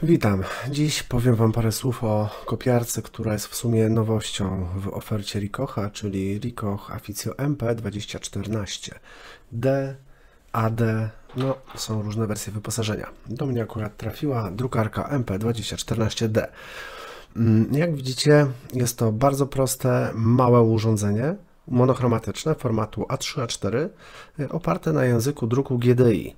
Witam. Dziś powiem Wam parę słów o kopiarce, która jest w sumie nowością w ofercie Ricocha, czyli Ricoh Aficio MP2014D, AD, no są różne wersje wyposażenia. Do mnie akurat trafiła drukarka MP2014D. Jak widzicie, jest to bardzo proste, małe urządzenie, monochromatyczne formatu A3-A4, oparte na języku druku GDI.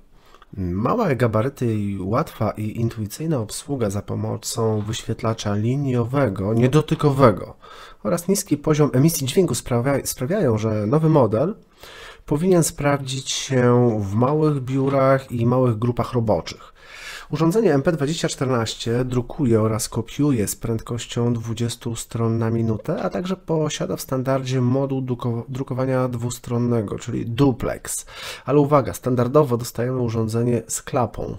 Małe gabaryty i łatwa i intuicyjna obsługa za pomocą wyświetlacza liniowego, niedotykowego oraz niski poziom emisji dźwięku sprawiają, że nowy model powinien sprawdzić się w małych biurach i małych grupach roboczych. Urządzenie MP2014 drukuje oraz kopiuje z prędkością 20 stron na minutę, a także posiada w standardzie moduł drukowania dwustronnego, czyli duplex. Ale uwaga, standardowo dostajemy urządzenie z klapą.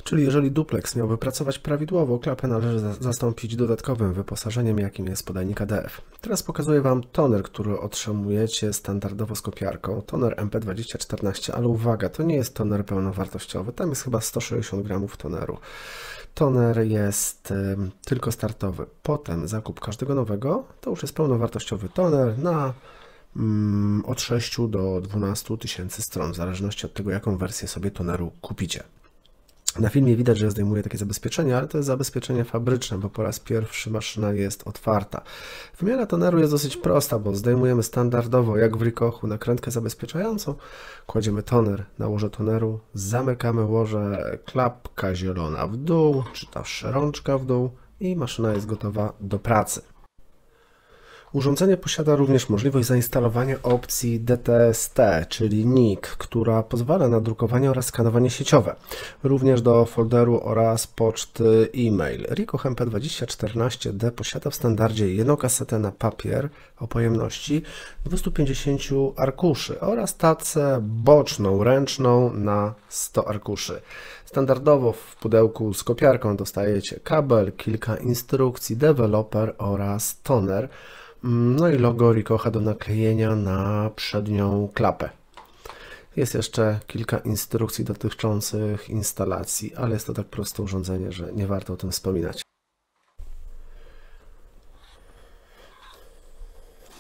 Czyli jeżeli duplex miałby pracować prawidłowo, klapę należy zastąpić dodatkowym wyposażeniem, jakim jest podajnik ADF. Teraz pokazuję Wam toner, który otrzymujecie standardowo z kopiarką. Toner MP2014, ale uwaga, to nie jest toner pełnowartościowy, tam jest chyba 160 gramów toneru. Toner jest tylko startowy. Potem zakup każdego nowego to już jest pełnowartościowy toner na od 6 do 12 tysięcy stron, w zależności od tego, jaką wersję sobie toneru kupicie. Na filmie widać, że zdejmuję takie zabezpieczenie, ale to jest zabezpieczenie fabryczne, bo po raz pierwszy maszyna jest otwarta. Wymiana toneru jest dosyć prosta, bo zdejmujemy standardowo, jak w Ricochu, nakrętkę zabezpieczającą, kładziemy toner na łoże toneru, zamykamy łoże, klapka zielona w dół, czy też rączka w dół i maszyna jest gotowa do pracy. Urządzenie posiada również możliwość zainstalowania opcji DTST, czyli NIC, która pozwala na drukowanie oraz skanowanie sieciowe, również do folderu oraz poczty e-mail. Ricoh MP2014D posiada w standardzie jedną kasetę na papier o pojemności 250 arkuszy oraz tacę boczną, ręczną na 100 arkuszy. Standardowo w pudełku z kopiarką dostajecie kabel, kilka instrukcji, deweloper oraz toner. No i logo Ricocha do naklejenia na przednią klapę. Jest jeszcze kilka instrukcji dotyczących instalacji, ale jest to tak proste urządzenie, że nie warto o tym wspominać.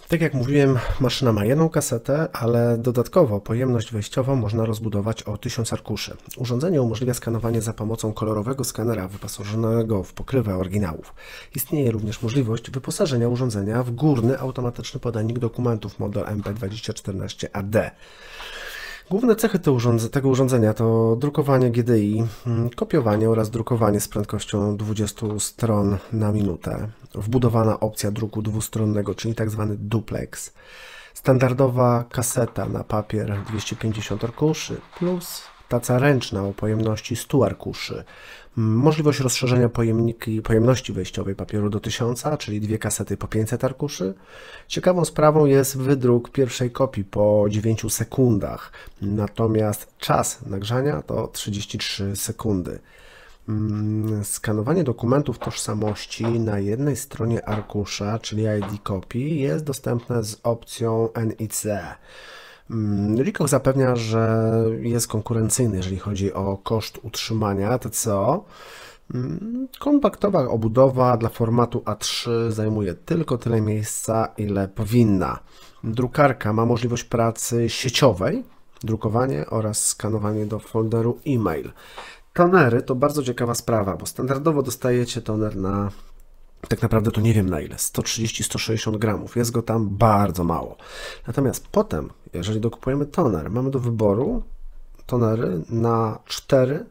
Tak jak mówiłem, maszyna ma jedną kasetę, ale dodatkowo pojemność wejściową można rozbudować o 1000 arkuszy. Urządzenie umożliwia skanowanie za pomocą kolorowego skanera wyposażonego w pokrywę oryginałów. Istnieje również możliwość wyposażenia urządzenia w górny automatyczny podajnik dokumentów model MP2014AD. Główne cechy tego urządzenia to drukowanie GDI, kopiowanie oraz drukowanie z prędkością 20 stron na minutę, wbudowana opcja druku dwustronnego, czyli tzw. duplex, standardowa kaseta na papier 250 arkuszy plus taca ręczna o pojemności 100 arkuszy, możliwość rozszerzenia pojemności wejściowej papieru do 1000, czyli dwie kasety po 500 arkuszy. Ciekawą sprawą jest wydruk pierwszej kopii po 9 sekundach, natomiast czas nagrzania to 33 sekundy. Skanowanie dokumentów tożsamości na jednej stronie arkusza, czyli ID kopii, jest dostępne z opcją NIC. Ricoh zapewnia, że jest konkurencyjny, jeżeli chodzi o koszt utrzymania TCO. Kompaktowa obudowa dla formatu A3 zajmuje tylko tyle miejsca, ile powinna. Drukarka ma możliwość pracy sieciowej, drukowanie oraz skanowanie do folderu e-mail. Tonery to bardzo ciekawa sprawa, bo standardowo dostajecie toner na, tak naprawdę to nie wiem na ile, 130-160 gramów, jest go tam bardzo mało. Natomiast potem, jeżeli dokupujemy toner, mamy do wyboru tonery na 4,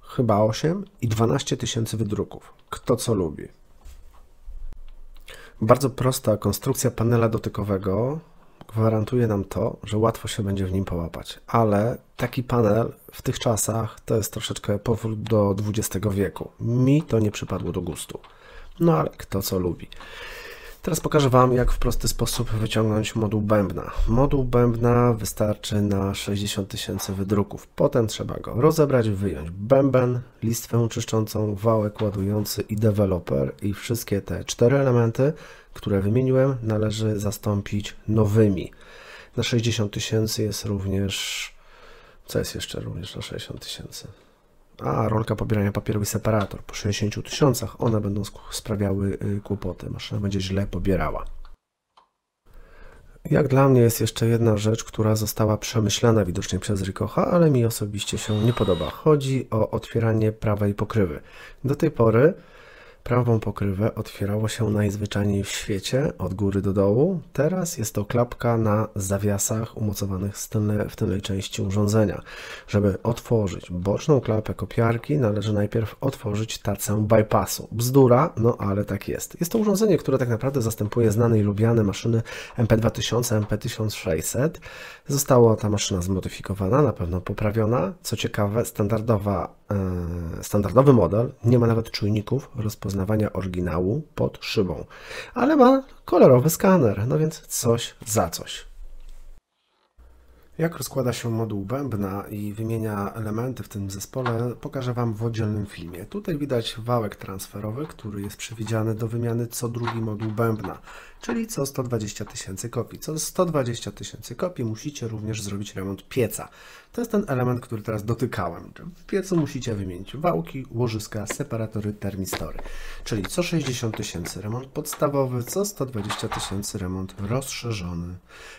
chyba 8 i 12 tysięcy wydruków. Kto co lubi. Bardzo prosta konstrukcja panela dotykowego gwarantuje nam to, że łatwo się będzie w nim połapać, ale taki panel w tych czasach to jest troszeczkę powrót do XX wieku. Mi to nie przypadło do gustu. No ale kto co lubi. Teraz pokażę Wam, jak w prosty sposób wyciągnąć moduł bębna. Moduł bębna wystarczy na 60 tysięcy wydruków. Potem trzeba go rozebrać, wyjąć bęben, listwę czyszczącą, wałek ładujący i deweloper. I wszystkie te 4 elementy, które wymieniłem, należy zastąpić nowymi. Na 60 tysięcy jest również... Co jest jeszcze również na 60 tysięcy? a rolka pobierania papieru i separator po 60 tysiącach, one będą sprawiały kłopoty. Maszyna będzie źle pobierała. Jak dla mnie jest jeszcze jedna rzecz, która została przemyślana widocznie przez Ricoha, ale mi osobiście się nie podoba. Chodzi o otwieranie prawej pokrywy. Do tej pory prawą pokrywę otwierało się najzwyczajniej w świecie, od góry do dołu. Teraz jest to klapka na zawiasach umocowanych w tylnej części urządzenia. Żeby otworzyć boczną klapę kopiarki, należy najpierw otworzyć tacę bypassu. Bzdura, no ale tak jest. Jest to urządzenie, które tak naprawdę zastępuje znane i lubiane maszyny MP2000, MP1600. Została ta maszyna zmodyfikowana, na pewno poprawiona. Co ciekawe, standardowy model nie ma nawet czujników rozpoznawania oryginału pod szybą, ale ma kolorowy skaner, no więc coś za coś. Jak rozkłada się moduł bębna i wymienia elementy w tym zespole, pokażę Wam w oddzielnym filmie. Tutaj widać wałek transferowy, który jest przewidziany do wymiany co drugi moduł bębna, czyli co 120 tysięcy kopii. Co 120 tysięcy kopii musicie również zrobić remont pieca. To jest ten element, który teraz dotykałem. W piecu musicie wymienić wałki, łożyska, separatory, termistory. Czyli co 60 tysięcy remont podstawowy, co 120 tysięcy remont rozszerzony.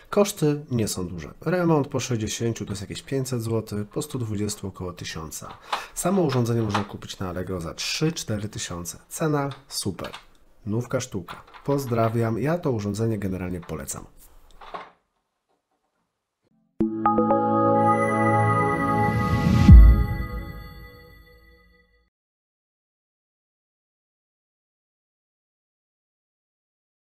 Koszty nie są duże. Remont po 60 to jest jakieś 500 zł, po 120 około 1000. Samo urządzenie można kupić na Allegro za 3-4 tysiące. Cena super. Nówka sztuka. Pozdrawiam. Ja to urządzenie generalnie polecam.